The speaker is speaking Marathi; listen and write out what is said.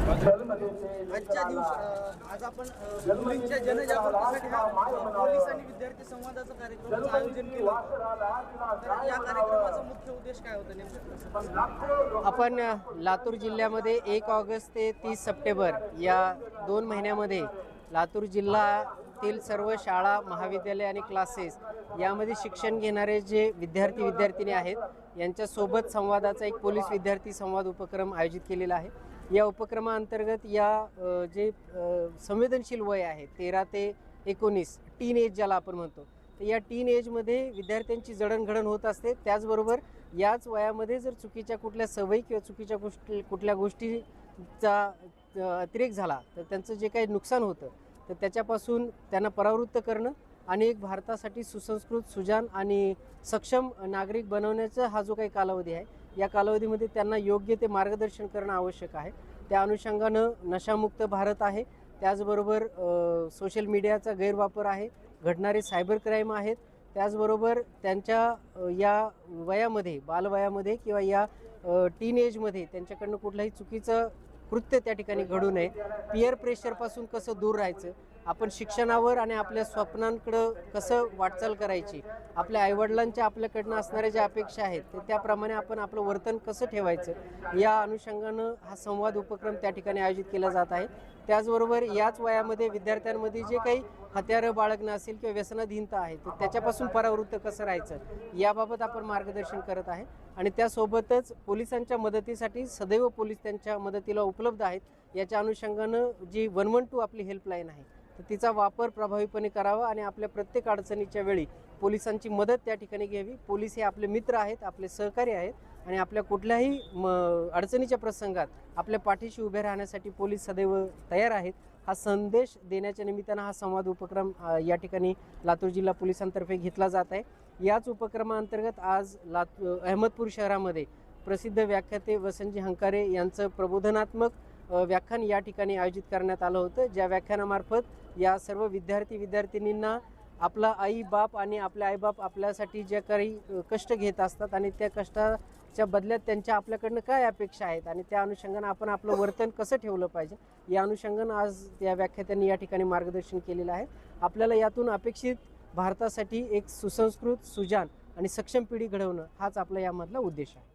आजच्या दिवशी आज आपण मुलींच्या जनजागृतीसाठी पोलीस आणि विद्यार्थी संवादाचा कार्यक्रमाचं आयोजन केलं होतं. तर या कार्यक्रमाचा मुख्य उद्देश काय होता नेमकं? आपण लातूर जिल्ह्यामध्ये 1 ऑगस्ट ते 30 सप्टेंबर या 2 महिन्यामध्ये लातूर जिल्ह्यातील सर्व शाळा, महाविद्यालय आणि क्लासेस यामध्ये शिक्षण घेणारे जे विद्यार्थी आहेत यांच्यासोबत संवादाचा एक पोलीस विद्यार्थी संवाद उपक्रम आयोजित केलेला आहे. या उपक्रमाअंतर्गत जे संवेदनशील वय आहे 13 ते 19 टीन एज ज्याला आपण म्हणतो, तर या टीन एजमध्ये विद्यार्थ्यांची जडणघडण होत असते. त्याचबरोबर याच वयामध्ये जर चुकीच्या कुठल्या सवयी किंवा चुकीच्या कुठल्या गोष्टीचा अतिरेक झाला तर त्यांचं जे काही नुकसान होतं तर त्याच्यापासून त्यांना परावृत्त करणं आणि एक भारतासाठी सुसंस्कृत, सुजाण आणि सक्षम नागरिक बनवण्याचा हा जो काही कालावधी आहे, या कालावधीमध्ये त्यांना योग्य ते मार्गदर्शन करणं आवश्यक आहे. त्या अनुषंगानं नशामुक्त भारत आहे, त्याचबरोबर सोशल मीडियाचा गैरवापर आहे, घडणारे सायबर क्राईम आहेत, त्याचबरोबर त्यांच्या या वयामध्ये, बालवयामध्ये किंवा या टीन एजमध्ये त्यांच्याकडनं कुठलंही चुकीचं कृत्य त्या ठिकाणी घडू नये. पियर प्रेशरपासून कसं दूर राहायचं, आपण शिक्षणावर आणि आपल्या स्वप्नांकडं कसं वाटचाल करायची, आपल्या आईवडिलांच्या आपल्याकडनं असणाऱ्या ज्या अपेक्षा आहेत तर त्याप्रमाणे आपण आपलं वर्तन कसं ठेवायचं, या अनुषंगानं हा संवाद उपक्रम त्या ठिकाणी आयोजित केला जात आहे. त्याचबरोबर याच वयामध्ये विद्यार्थ्यांमध्ये जे काही हत्यारं बाळगणं असेल किंवा व्यसनाधीनता आहे तर त्याच्यापासून परावृत्त कसं राहायचं याबाबत आपण मार्गदर्शन करत आहे. आणि त्यासोबतच पोलिसांच्या मदतीसाठी सदैव पोलीस त्यांच्या मदतीला उपलब्ध आहेत. याच्या अनुषंगानं जी 112 आपली हेल्पलाईन आहे तर तिचा वापर प्रभावीपणे करावा आणि आपल्या प्रत्येक अडचणीच्या वेळी पोलिसांची मदत त्या ठिकाणी घ्यावी. पोलीस हे आपले मित्र आहेत, आपले सहकारी आहेत आणि आपल्या कुठल्याही अडचणीच्या प्रसंगात आपल्या पाठीशी उभे राहण्यासाठी पोलीस सदैव तयार आहेत. हा संदेश देण्याच्या निमित्तानं हा संवाद उपक्रम या ठिकाणी लातूर जिल्हा पोलिसांतर्फे घेतला जात आहे. याच उपक्रमाअंतर्गत आज अहमदपूर शहरामध्ये प्रसिद्ध व्याख्याते वसंतजी हंकारे यांचं प्रबोधनात्मक व्याख्यान या ठिकाणी आयोजित करण्यात आलं होतं. ज्या व्याख्यानामार्फत या सर्व विद्यार्थींना आपला आई-बाप आणि आपले आईबाप आपल्यासाठी ज्या काही कष्ट घेत असतात आणि त्या कष्टाच्या बदल्यात त्यांच्या आपल्याकडनं काय अपेक्षा आहेत आणि त्या अनुषंगानं आपण आपलं वर्तन कसं ठेवलं पाहिजे या अनुषंगानं आज या व्याख्यात्यांनी या ठिकाणी मार्गदर्शन केलेलं आहे. आपल्याला यातून अपेक्षित भारतासाठी एक सुसंस्कृत, सुजाण आणि सक्षम पिढी घडवणं हाच आपला यामधला उद्देश आहे.